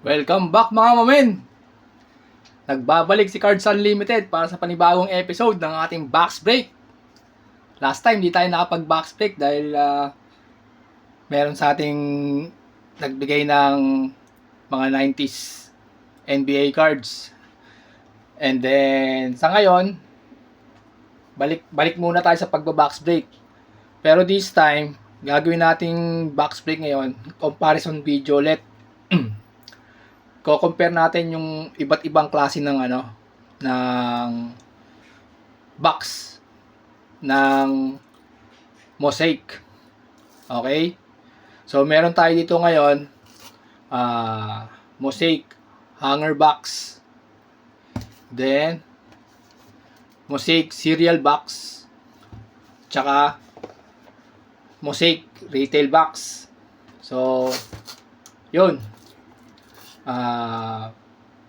Welcome back mga mamen! Nagbabalik si Cards Unlimited para sa panibagong episode ng ating box break. Last time di tayo nakapag-box break dahil meron sa ating nagbigay ng mga 90s NBA cards. And then sa ngayon, balik muna tayo sa pagba-box break. Pero this time, gagawin nating box break ngayon, comparison video ulit. Ko-compare natin yung iba't ibang klase ng ng box ng Mosaic. Okay? So meron tayo dito ngayon Mosaic hanger box. Then Mosaic cereal box. Tsaka Mosaic retail box. So yun.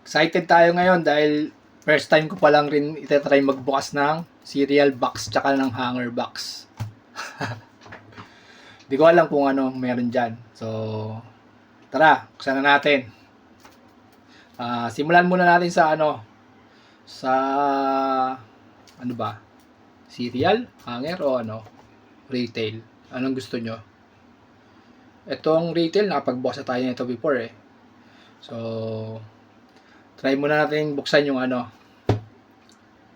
Excited tayo ngayon dahil first time ko pa lang rin itatry magbukas ng cereal box tsaka ng hanger box. Di ko alam kung ano meron dyan. So, tara, buksan na natin. Simulan muna natin sa ano ba? Cereal, hanger o retail? Anong gusto nyo? Itong retail, nakapagbukas na tayo nito before eh. So, try muna natin buksan yung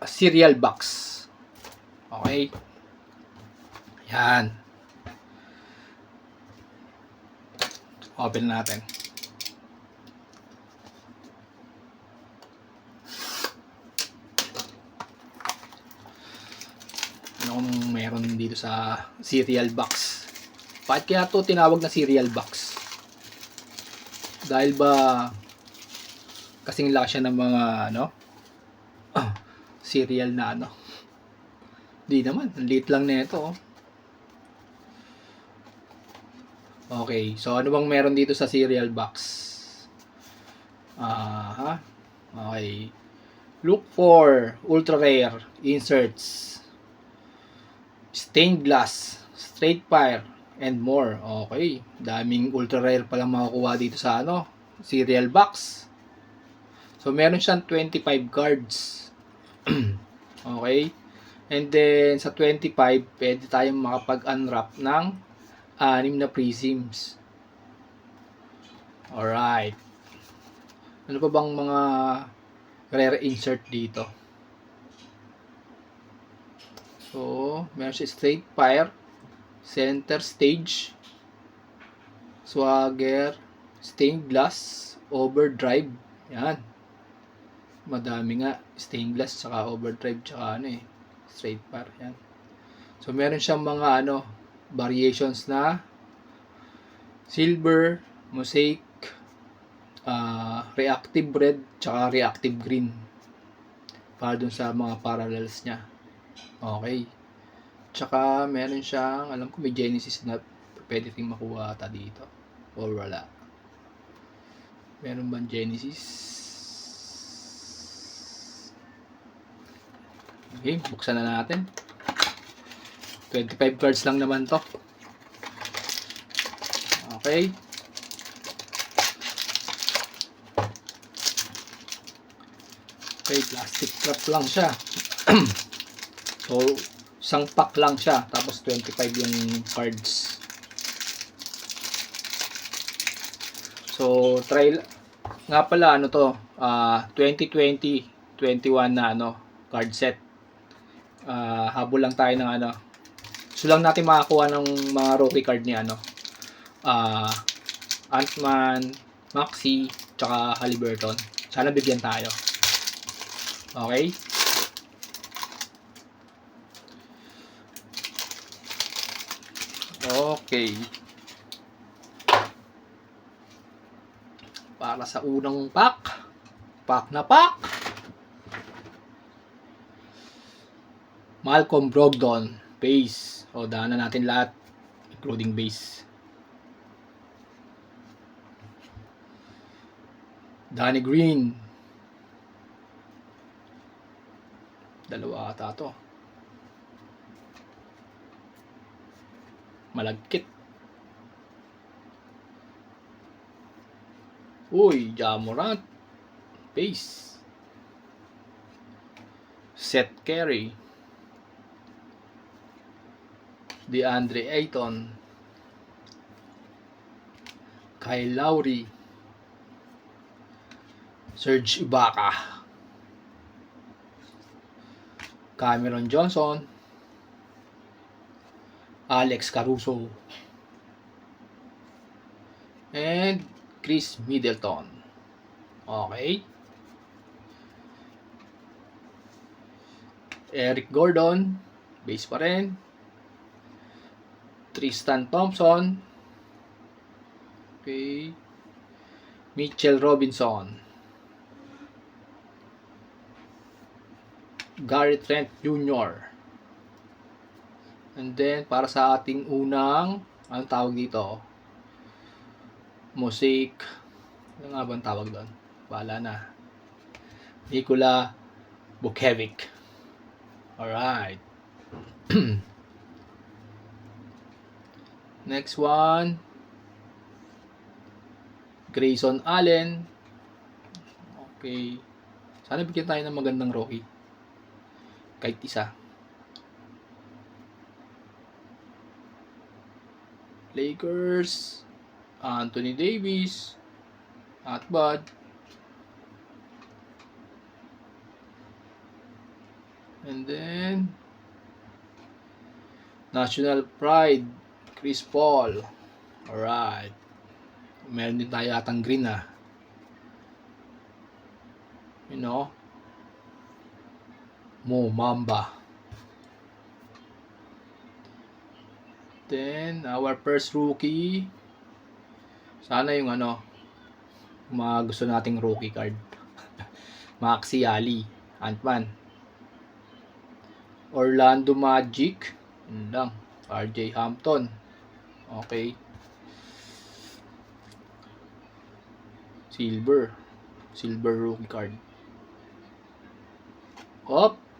cereal box. Okay? Yan. Open natin. Ano kung meron dito sa cereal box? Bakit kaya ito tinawag na cereal box? Dahil ba kasing laki siya ng mga cereal na Di naman, ang liit lang nito. Okay, so ano bang meron dito sa cereal box? Okay. Look for ultra rare inserts, stained glass, straight fire, and more. Okay, daming ultra rare palang makukuha dito sa cereal box. So meron siyang 25 cards. Okay? And then sa 25, pwede tayong makapag-unwrap ng 6 na prisms. Alright. Ano pa bang mga rare insert dito? So, meron siya straight fire, center stage, swagger, stained glass, overdrive. Yan. Madami nga. Stained glass, tsaka overdrive, tsaka straight fire. Yan. So, meron siyang mga variations na silver, mosaic, reactive red, tsaka reactive green. Para dun sa mga parallels niya. Okay. Tsaka, meron siyang, alam ko may Genesis na pwede rin makuha ata dito. Or wala. Meron bang Genesis? Okay, buksan na natin. 25 cards lang naman to. Okay. Okay, plastic wrap lang siya. So, isang pack lang siya. Tapos 25 yung cards. So, try nga pala 2020-21 na card set. Habol lang tayo ng so lang natin makakuha ng mga rookie card ni Ant-Man, Maxi, tsaka Haliburton. Sana bigyan tayo. Okay? Okay. Para sa unang pack na pack, Malcolm Brogdon, base. O, daanan natin lahat, including base. Danny Green. Dalawa ata to. Malagkit. Uy, Ja Morant. Base. Seth Curry. DeAndre Ayton. Kyle Lowry. Serge Ibaka. Cameron Johnson. Alex Caruso. And Chris Middleton. Okay. Eric Gordon. Base pa rin. Tristan Thompson. Okay. Mitchell Robinson. Gary Trent Jr. And then, para sa ating unang, anong tawag dito? Mosaic. Ano nga ba ang tawag doon? Bahala na. Nikola Vucevic. Alright. Next one. Grayson Allen. Okay. Sana bigyan tayo ng magandang rookie. Kahit isa. Lakers. Anthony Davis. Not bad. And then National Pride. Chris Paul. Alright. Meron din tayo atang green You know. Mo Mamba. Then, our first rookie. Sana yung mga gusto nating rookie card. Maxi Ali. Ant-Man. Orlando Magic. Yun lang. RJ Hampton. Okay. Silver rookie card.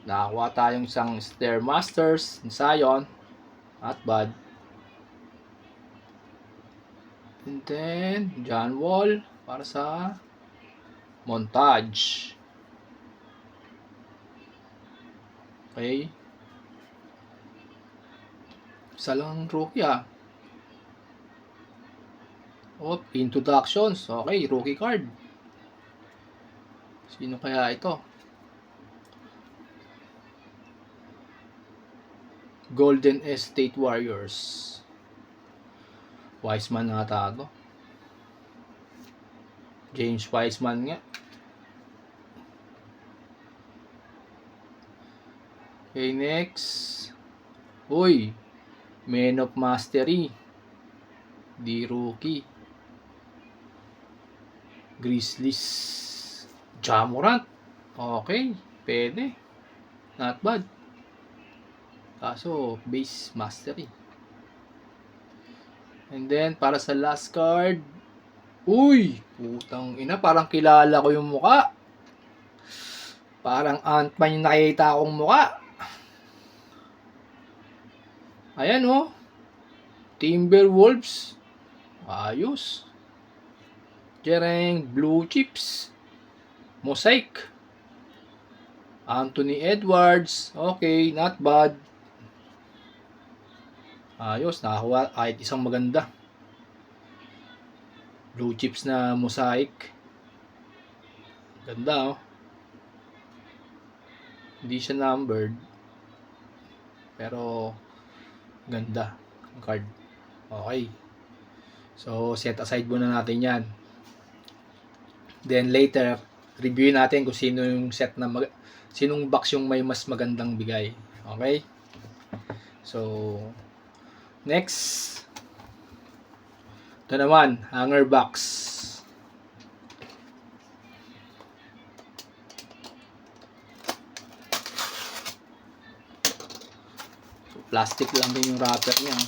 Nakakuha tayong isang Stairmasters. Zion. Not bad. And then, John Wall para sa Montage. Okay. Isa lang rookie Introductions. Okay, rookie card. Sino kaya ito? Golden State Warriors. Wiseman nata ito. James Wiseman nga. Okay, next. Uy, Man of Mastery. Di rookie. Grizzlies. Ja Morant. Okay, pwede. Not bad. Kaso, base mastery. And then, para sa last card. Uy! Putang ina, parang kilala ko yung muka. Parang Ant-Man yung nakita akong muka. Ayan Timberwolves. Ayos. Jereng Blue Chips. Mosaic. Anthony Edwards. Okay, not bad. Ayos, nakakuha kahit isang maganda. Blue Chips na Mosaic. Ganda Hindi siya numbered. Pero ganda ang card. Okay. So, set aside muna natin yan. Then later, review natin kung sino yung sinong box yung may mas magandang bigay. Okay? So, next. Ito naman, hanger box. So, plastic lang din yung wrapper niya.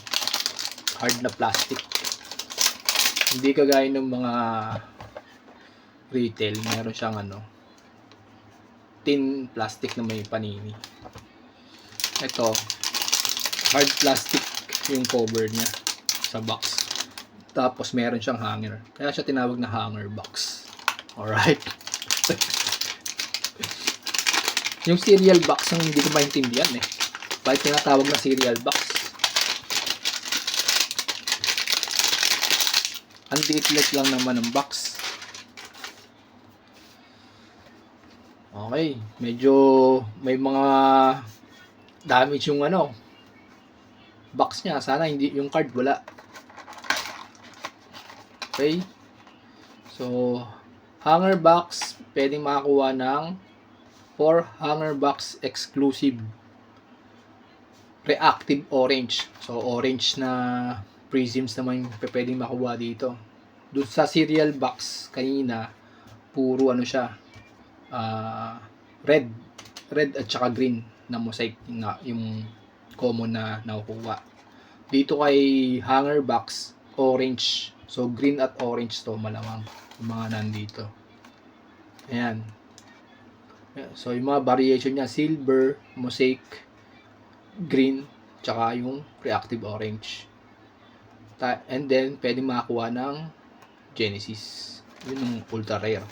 Hard na plastic. Hindi kagaya ng mga retail, meron siyang tin plastic na may panini. Ito, hard plastic. yung cover niya sa box. Tapos meron siyang hanger. Kaya siya tinawag na hanger box. Alright. Yung cereal box ang hindi ko maintindihan eh. Bakit tinatawag na cereal box? Ang liit lang naman ng box. Okay, medyo may mga damage yung box niya. Sana hindi yung card wala. Okay. So, hanger box, pwedeng makakuha ng 4 hanger box exclusive reactive orange. So, orange na prisms naman yung pwedeng makuha dito. Doon sa cereal box kanina, puro siya, red at saka green na mosaic yung common na nakukuha. Dito kay hanger box, orange. So, green at orange to malamang yung mga nandito. Ayan. So, yung mga variation niya, silver, mosaic, green, tsaka yung reactive orange. And then, pwede makakuha ng Genesis. Yun yung ultra rare.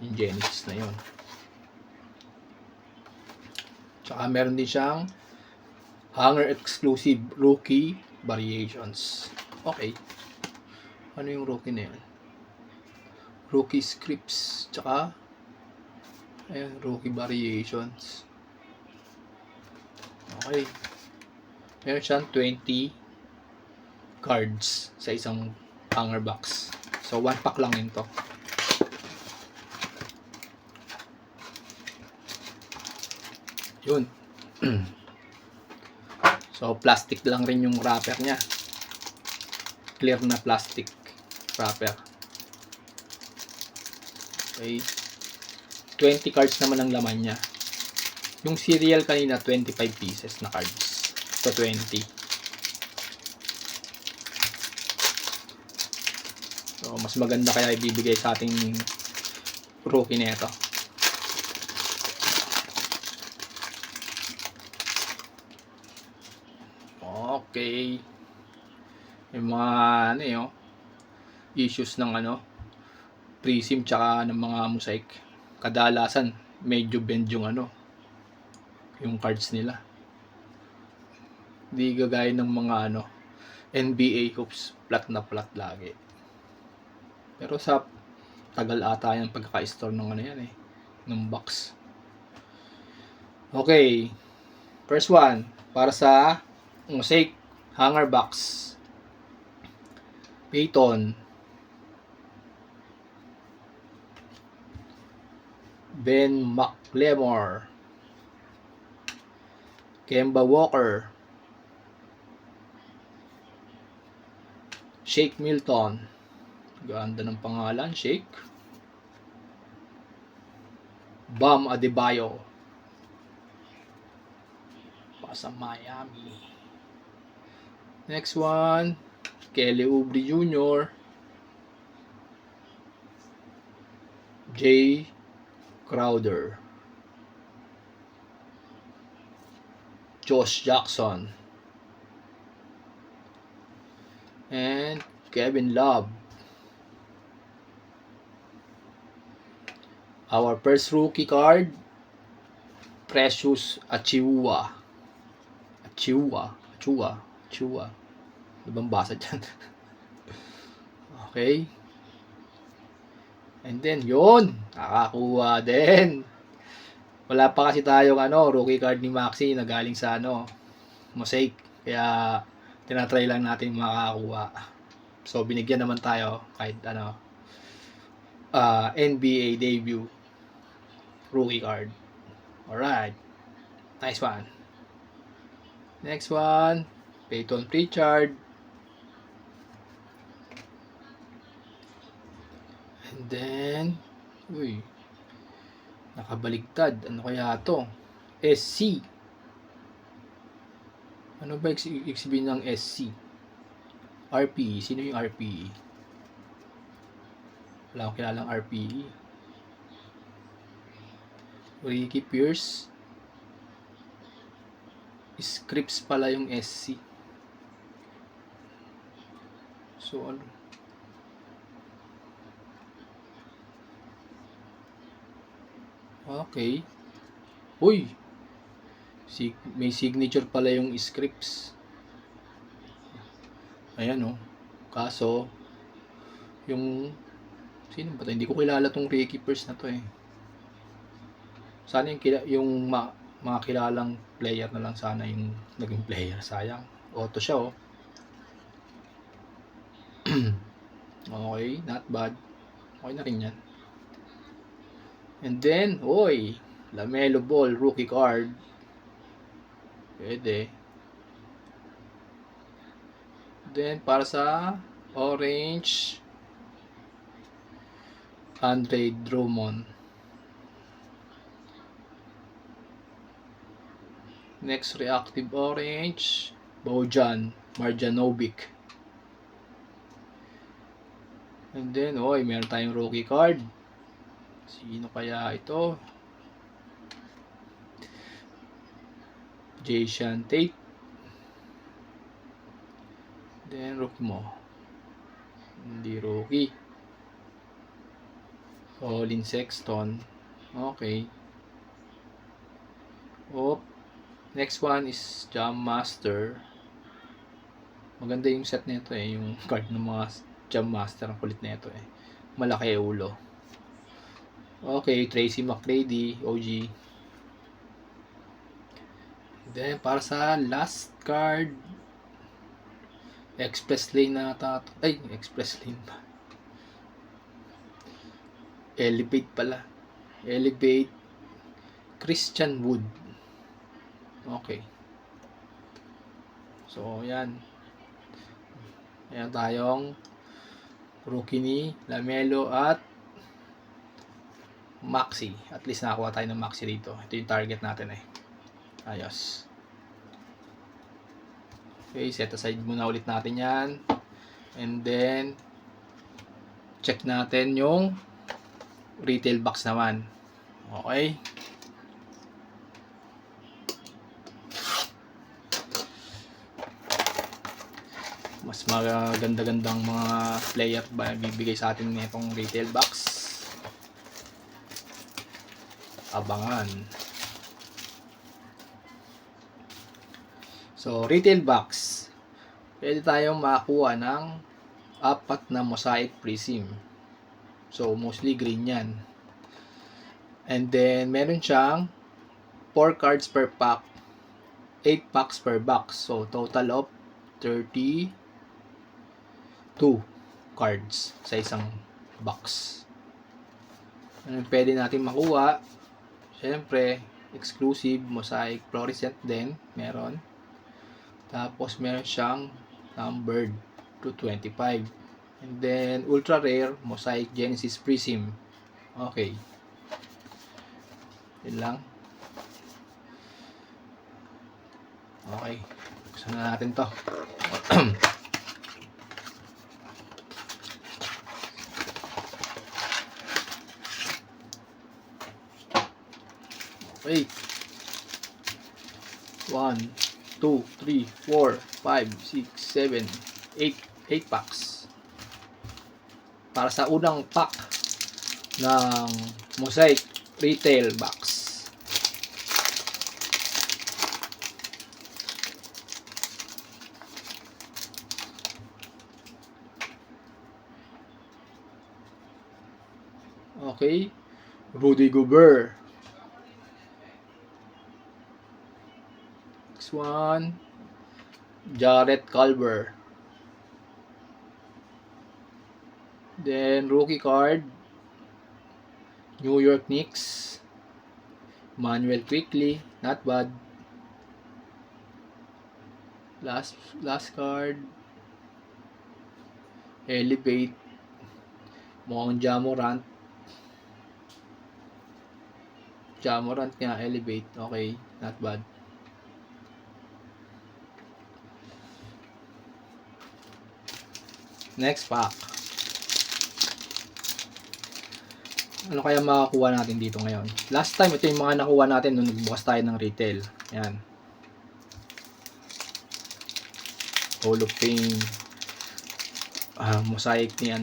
Yung Genesis na yun. Tsaka meron din siyang hanger exclusive rookie variations. Okay. Ano yung rookie na yun? Rookie scripts. Tsaka ayan, rookie variations. Okay. Meron siyang 20 cards sa isang hanger box. So, 1 pack lang yun to. Yun. So, plastic lang rin yung wrapper niya. Clear na plastic wrapper. Okay. 20 cards naman ang laman niya. Yung cereal kanina, 25 pieces na cards. So, 20. So, mas maganda kaya ibibigay sa ating rookie na ito. Okay. Yung mga issues ng prism tsaka ng mga mosaic. Kadalasan medyo bend yung yung cards nila. Hindi gagaya ng mga NBA hoops, flat na flat lagi. Pero sa tagal ata yung pagkaka-store ng yan ng box. Okay. First one, para sa mosaic hanger box. Peyton, Ben McLemore, Kemba Walker, Shake Milton. Ganda ng pangalan, Shake. Bam Adebayo. Pasa Miami. Next one, Kelly Oubre Jr., Jay Crowder, Josh Jackson, and Kevin Love. Our first rookie card, Precious Achiuwa. Achiuwa. Ano bang basa dyan? Okay. And then, yun. Nakakuha din. Wala pa kasi tayong rookie card ni Maxi na galing sa mosaic. Kaya, tinatry lang natin makakuha. So, binigyan naman tayo kahit NBA debut rookie card. Alright. Nice one. Next one, Peyton Pritchard. And then, nakabaligtad. Ano kaya to? SC. Ano ba ibig sabihin ng SC? RPE. Sino yung RPE? Wala akong kilalang RPE. Ricky Pierce. Scripts pala yung SC. So, ano? Okay. Uy! May signature pala yung scripts. Ayan oh. Kaso, yung... Sino ba ito? Hindi ko kilala tong Ricky First na to eh. Sana yung mga kilalang player na lang sana yung naging player. Sayang. Auto siya oh. Okay, not bad. Okay na rin yan. And then, oy, LaMelo Ball, rookie card. Pwede. Then, para sa orange, Andre Drummond. Next, reactive orange, Bojan Marjanovic. And then, oy, meron tayong rookie card. Sino kaya ito? Jason Tate. Then, rookie mo. Hindi rookie. Colin Sexton. Okay. Oh, next one is Jam Master. Maganda yung set nito eh. Yung card ng mga Jam Master. Ang kulit nito eh. Malaki ulo. Okay, Tracy McGrady, OG. Then, para sa last card, Express Lane na tato. Ay, Express Lane pa. Elevate pala. Elevate Christian Wood. Okay. So, yan. Ayan tayong rookie ni LaMelo at Maxi. At least nakakuha tayo ng Maxi dito. Ito yung target natin eh. Ayos. Okay, set aside muna ulit natin yan. And then, check natin yung retail box naman. Okay. Mas maganda-gandang mga player ba bibigay sa atin nitong retail box. Abangan. So, retail box. Pwede tayong makakuha ng 4 na mosaic prism. So, mostly green yan. And then, meron siyang 4 cards per pack. 8 packs per box. So, total of 32 cards sa isang box. Ano pwede natin makuha? Siyempre, exclusive, mosaic, fluorescent din. Meron. Tapos, meron siyang numbered to 25. And then, ultra rare, mosaic Genesis Prism. Okay. Yun lang. Okay. Buksan na natin to. Okay. 1, 2, 3, 4, 5, 6, 7, 8 packs. Para sa unang pack ng mosaic retail box. Okay. Rudy Gobert. Next one. Jarrett Culver. Then, rookie card. New York Knicks. Manuel Quickly. Not bad. Last card. Elevate. Mukhang Ja Morant. Ja Morant nga, elevate. Okay, not bad. Next pack. Ano kaya makakuha natin dito ngayon? Last time, ito yung mga nakuha natin nung nagbukas tayo ng retail. Ayan. Hall of Fame. mosaic ni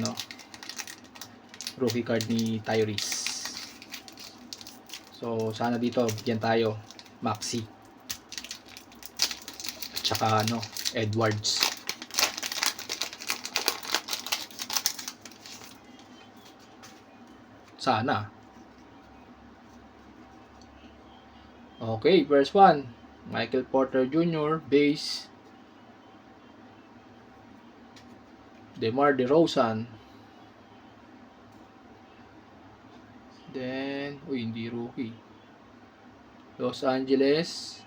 rookie card ni Tyrese. So sana dito bigyan tayo Maxi at saka Edwards. Sana. Okay, first one, Michael Porter Jr. base, DeMar DeRozan. Then, hindi rookie. Los Angeles,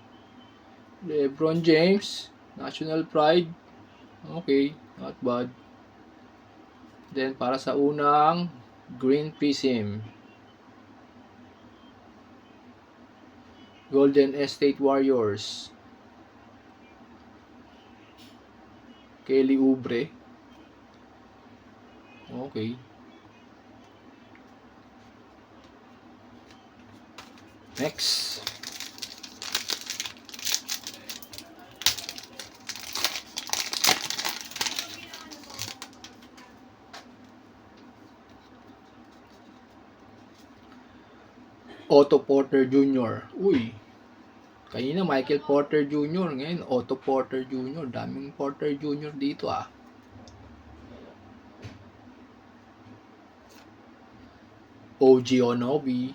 LeBron James, National Pride. Okay, not bad. Then, para sa unang, Green Prism, Golden State Warriors, Kelly Oubre. Okay. Next. Otto Porter Jr. Uy. Kanina Michael Porter Jr. Ngayon Otto Porter Jr. Daming Porter Jr. dito OG Onobi.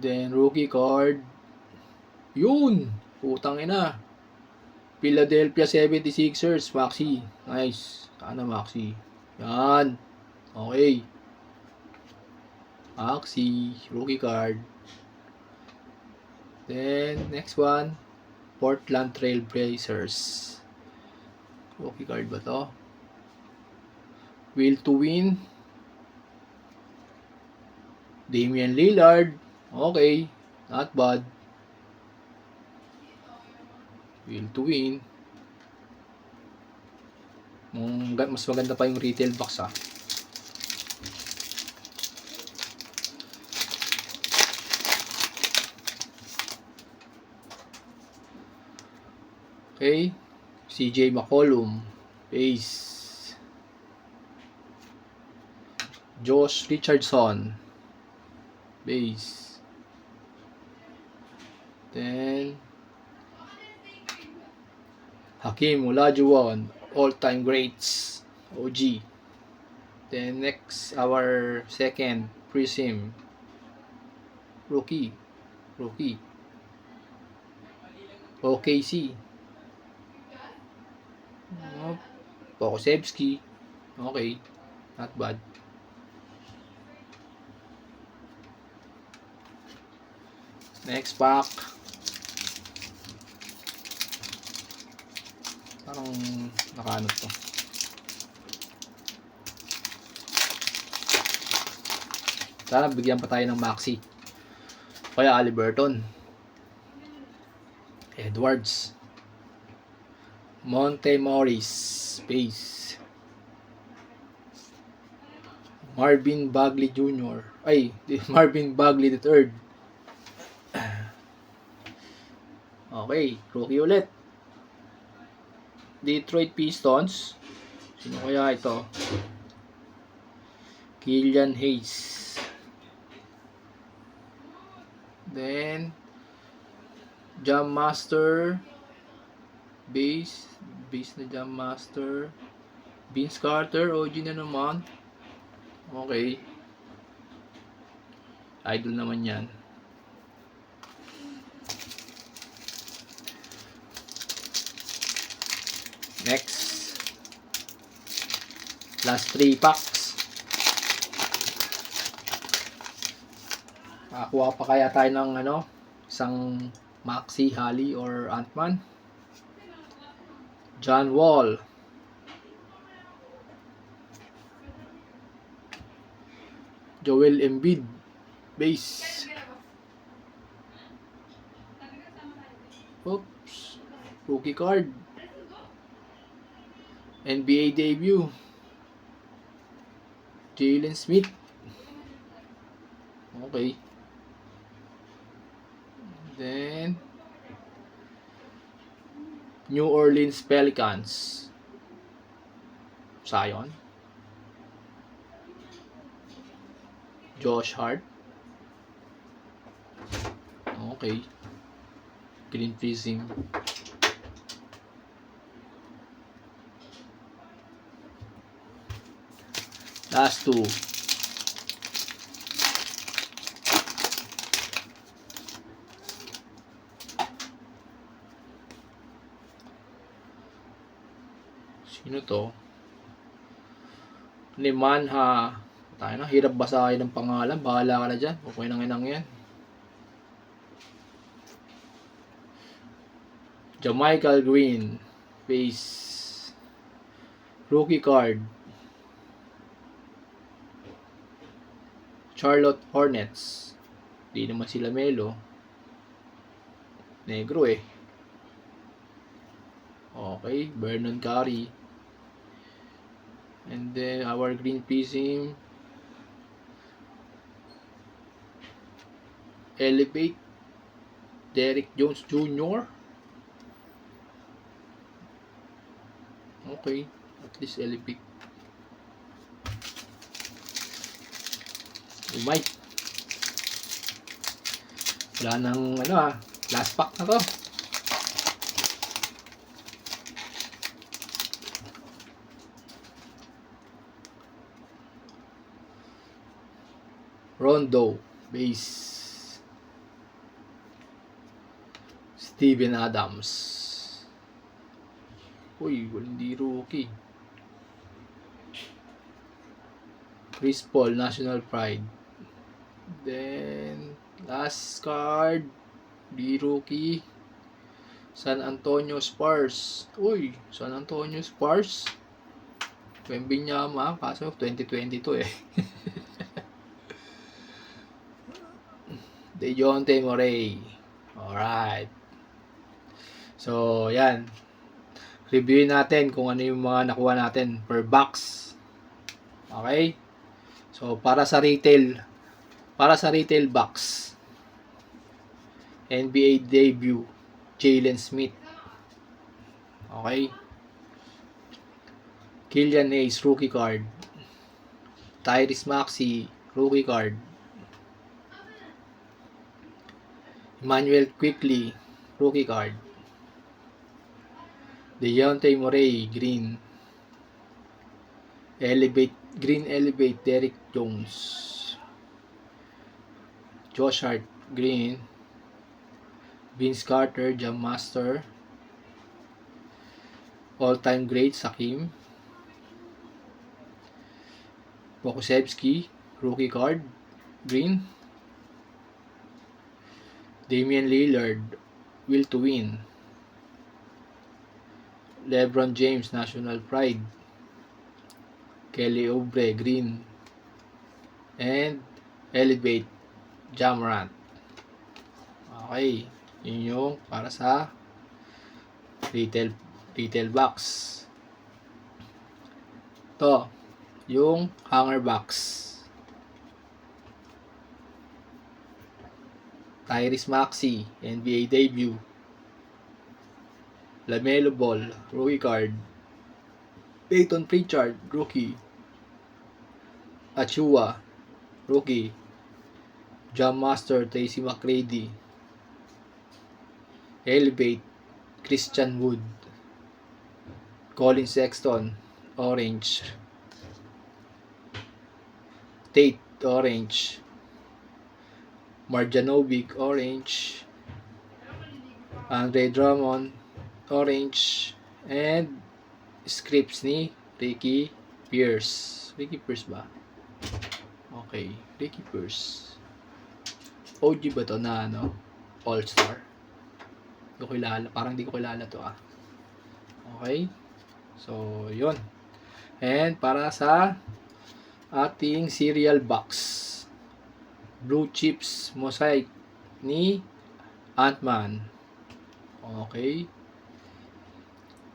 Then rookie card. Yun. Putang ina. Philadelphia 76ers. Maxi. Nice. Sana Maxi. Yan. Okay. Maxi. Rookie card. Then next one. Portland Trail Blazers. Rookie card ba to? Will to win. Damian Lillard. Okay. Not bad. Will to win. Mas maganda pa yung retail box Okay. CJ McCollum. Base. Josh Richardson. Base. Then Hakeem Olajuwon, all-time greats, OG. Then next, our second Prism, rookie, OKC, Pokusevski, okay, not bad. Next pack. Parang nakaano to. Sana bigyan pa tayo ng Maxi. Kaya Haliburton. Edwards. Monte Morris. Base. Marvin Bagley Jr. Marvin Bagley III. Okay, rookie ulit. Detroit Pistons. Sino kaya ito? Killian Hayes. Then Jam Master. Base na Jam Master. Vince Carter, OG na naman. Okay. Idol naman yan. Next. Last 3 packs. Makakuha pa kaya tayo ng isang Maxi, Hali, or Ant-Man. John Wall. Joel Embiid. Base. Oops. Rookie card. NBA debut. Jalen Smith. Okay. Then New Orleans Pelicans. Zion. Josh Hart. Okay. Green Prism. Last two. Sino to? Limanha. Tayo na, hirap basahin ng pangalan. Bahala ka na dyan. Okay nang inang yan. Jamaica Green. Base. Rookie card. Charlotte Hornets. Di naman sila Melo. Negro eh. Okay, Vernon Carey. And then our green prism. Elevate. Derek Jones Jr. Okay, at least elevate. Umay. Wala nang last pack na to. Rondo, base. Steven Adams. Uy, hindi rookie. Chris Paul, National Pride. Then, last card, di rookie. San Antonio Spurs. Uy, San Antonio Spurs. Wembanyama, kaso 2022 eh. Dejounte Murray. Alright. So, yan. Reviewin natin kung ano yung mga nakuha natin per box. Okay? So, para sa retail box, NBA debut, Jalen Smith. Okay? Killian Hayes, rookie card. Tyrese Maxey, rookie card. Emmanuel Quickly, rookie card. Dejounte Murray, green. Green Elevate, Derek Jones. Josh Hart, green. Vince Carter, Jam Master. All-time great, Sakim. Pokusevski, rookie card, green. Damian Lillard, Will to Win. LeBron James, National Pride. Kelly Oubre, green. And Elevate, Ja Morant. Okay, yun yung para sa retail box. To, yung hanger box. Tyrese Maxey, NBA debut. LaMelo Ball, rookie card. Peyton Pritchard, rookie. Achua, rookie. Jam Master, Tracy McGrady. Elevate, Christian Wood. Colin Sexton, orange. Tate, orange. Marjanovic, orange. Andre Drummond, orange. And scripts ni Ricky Pierce. Ricky Pierce ba? Okay, Ricky Pierce. OG ba to na All-Star? Hindi ko kilala. Parang hindi ko kilala to Okay. So, yun. And para sa ating cereal box. Blue Chips Mosaic ni Ant-Man. Okay.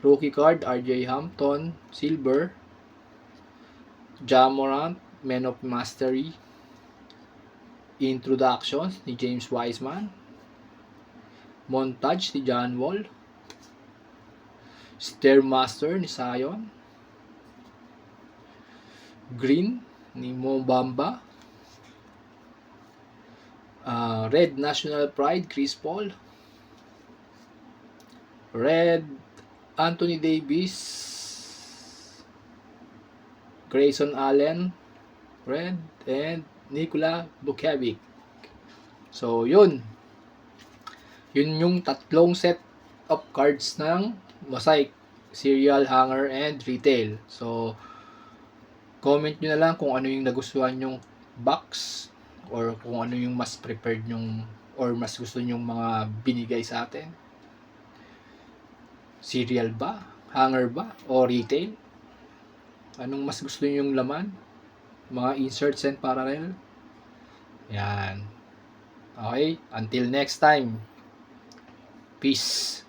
Rookie card, RJ Hampton, silver. Ja Morant, Man of Mastery. Introductions ni James Wiseman. Montage ni John Wall. Stairmaster ni Sion. Green ni Mo Bamba. Red National Pride, Chris Paul. Red, Anthony Davis. Grayson Allen. Red. And Nikola Vucevic. So, yun. Yun yung tatlong set of cards ng Mosaic. Serial, Hanger, and Retail. So, comment nyo na lang kung ano yung nagustuhan yung box or kung ano yung mas prepared nyong or mas gusto nyong mga binigay sa atin. Serial ba? Hanger ba? O retail? Anong mas gusto nyong laman? Mga inserts and parallel? Yan. Okay? Until next time. Peace.